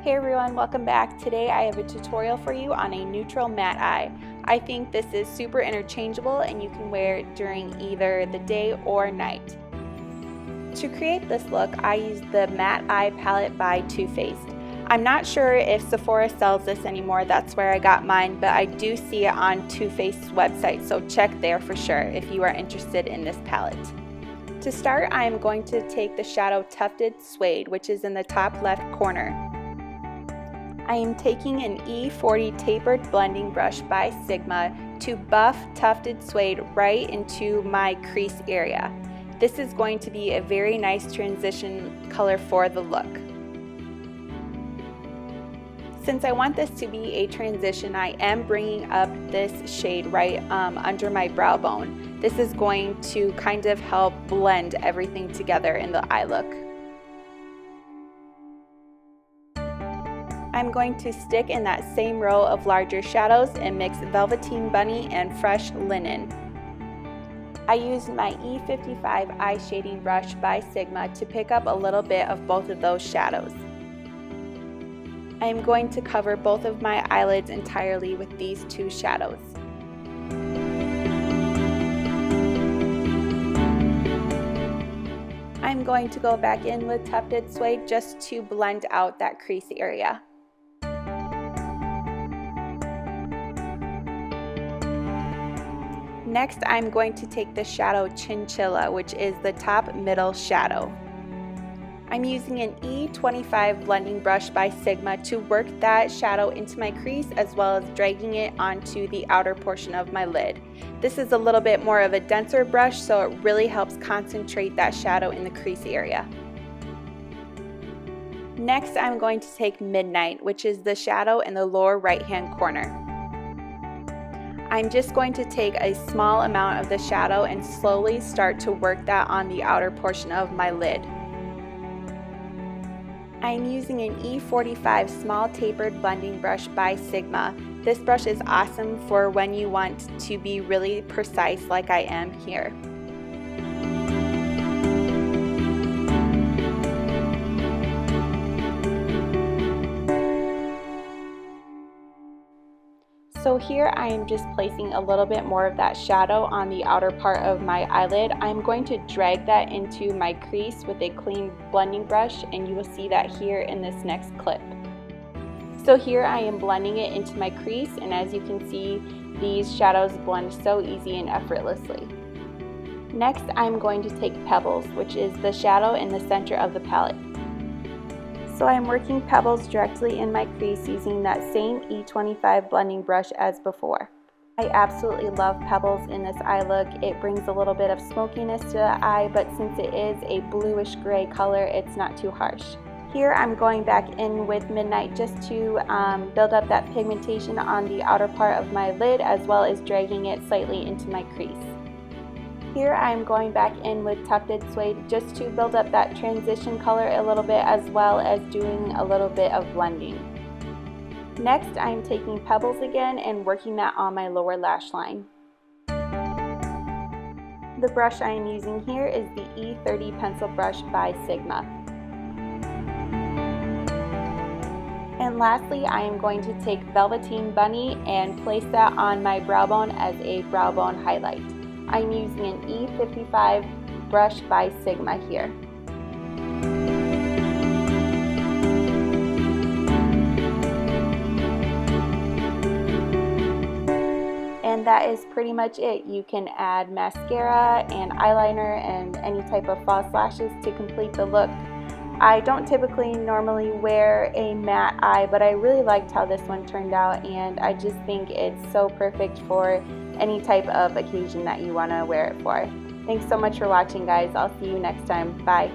Hey everyone, welcome back. Today I have a tutorial for you on a neutral matte eye. I think this is super interchangeable and you can wear it during either the day or night. To create this look, I used the Matte Eye palette by Too Faced. I'm not sure if Sephora sells this anymore, that's where I got mine, but I do see it on Too Faced's website, so check there for sure if you are interested in this palette. To start, I am going to take the shadow Tufted Suede, which is in the top left corner. I am taking an E40 tapered blending brush by Sigma to buff Tufted Suede right into my crease area. This is going to be a very nice transition color for the look. Since I want this to be a transition, I am bringing up this shade right under my brow bone. This is going to kind of help blend everything together in the eye look. I'm going to stick in that same row of larger shadows and mix Velveteen Bunny and Fresh Linen. I used my E55 eye shading brush by Sigma to pick up a little bit of both of those shadows. I am going to cover both of my eyelids entirely with these two shadows. I'm going to go back in with Tufted Suede just to blend out that crease area. Next, I'm going to take the shadow Chinchilla, which is the top middle shadow. I'm using an E25 blending brush by Sigma to work that shadow into my crease as well as dragging it onto the outer portion of my lid. This is a little bit more of a denser brush, so it really helps concentrate that shadow in the crease area. Next, I'm going to take Midnight, which is the shadow in the lower right hand corner. I'm just going to take a small amount of the shadow and slowly start to work that on the outer portion of my lid. I'm using an E45 small tapered blending brush by Sigma. This brush is awesome for when you want to be really precise like I am here. So here I am just placing a little bit more of that shadow on the outer part of my eyelid. I'm going to drag that into my crease with a clean blending brush, and you will see that here in this next clip. So here I am blending it into my crease, and as you can see, these shadows blend so easy and effortlessly. Next, I'm going to take Pebbles, which is the shadow in the center of the palette. So I'm working Pebbles directly in my crease using that same E25 blending brush as before. I absolutely love Pebbles in this eye look. It brings a little bit of smokiness to the eye, but since it is a bluish gray color, it's not too harsh. Here I'm going back in with Midnight just to build up that pigmentation on the outer part of my lid as well as dragging it slightly into my crease. Here I'm going back in with Tufted Suede just to build up that transition color a little bit as well as doing a little bit of blending. Next, I'm taking Pebbles again and working that on my lower lash line. The brush I am using here is the E30 pencil brush by Sigma. And lastly, I am going to take Velveteen Bunny and place that on my brow bone as a brow bone highlight. I'm using an E55 brush by Sigma here. And that is pretty much it. You can add mascara and eyeliner and any type of false lashes to complete the look. I don't typically normally wear a matte eye, but I really liked how this one turned out, and I just think it's so perfect for any type of occasion that you want to wear it for. Thanks so much for watching, guys. I'll see you next time. Bye.